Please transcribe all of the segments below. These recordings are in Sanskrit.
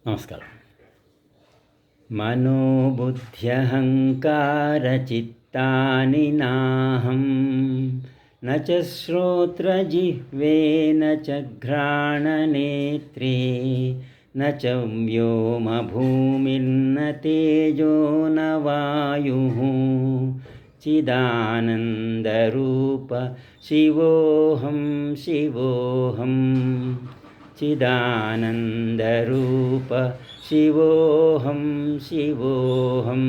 ನಮಸ್ಕಾರ. मनोबुद्ध्यहङ्कारचित्तानि नाहं न च श्रोत्रजिह्वे न च घ्राणनेत्रे न च व्योमभूमिर्न तेजो न वायुः चिदानन्दरूप शिवोऽहं शिवोऽहं चिदानन्दरूप शिवोऽहं शिवोऽहं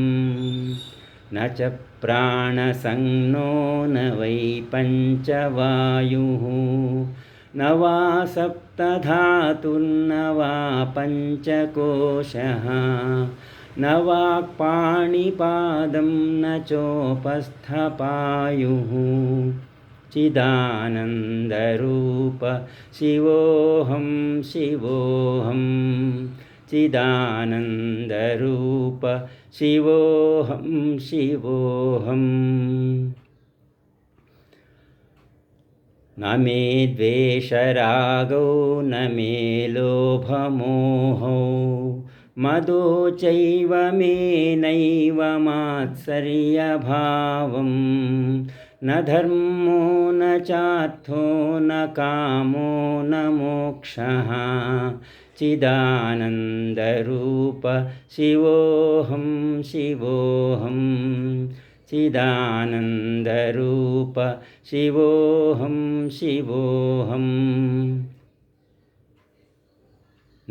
न च प्राणसंज्ञो न वै पञ्चवायुः न वा सप्तधातुर्न वा पञ्चकोशः न वाक्पाणिपादं न चोपस्थपायुः चिदानन्दरूप शिवोऽहं शिवोऽहं चिदानन्दरूप शिवोऽहं शिवोऽहं न मे द्वेषरागो न मे लोभमोहो मदो चैव मे नैव मात्सर्यभावं न धर्मो न चार्थो न कामो न मोक्षः चिदानन्दरूप शिवोऽहं शिवोऽहं चिदानन्दरूप शिवोऽहं शिवोऽहं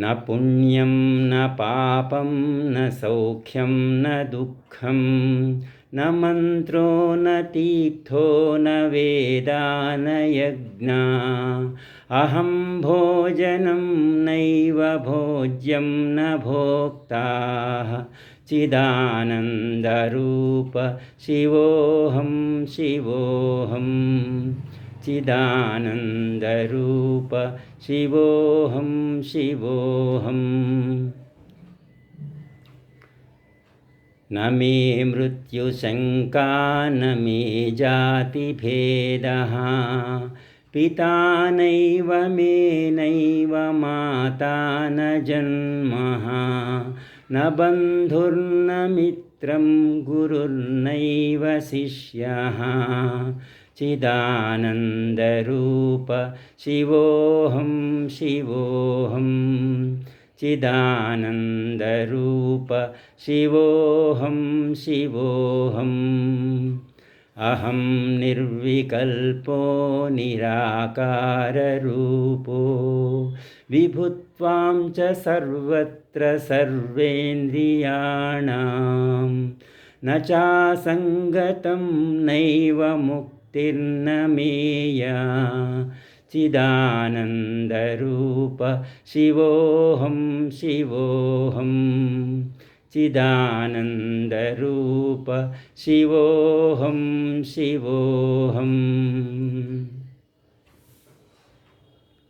न पुण्यं न पापं न सौख्यं न दुःखं न मन्त्रो न तीर्थो न वेदा न यज्ञा अहं भोजनं नैव भोज्यं न भोक्ता चिदानन्दरूप शिवोऽहं शिवोऽहं चिदानन्दरूप शिवोऽहं शिवोऽहं न मे मृत्युशङ्का न मे जातिभेदः पिता नैव मे नैव माता न जन्मः न बन्धुर्न मित्रं गुरुर्नैव शिष्यः चिदानन्दरूप शिवोऽहं शिवोऽहं चिदानन्दरूप शिवोऽहं शिवोऽहम् अहं निर्विकल्पो निराकाररूपो विभुत्वां च सर्वत्र सर्वेन्द्रियाणां न चासङ्गतं नैव मुक्तिर्न मेया चिदानन्दरूप शिवोऽहं शिवोऽहं चिदानन्दरूप शिवोऽहं शिवोऽहम्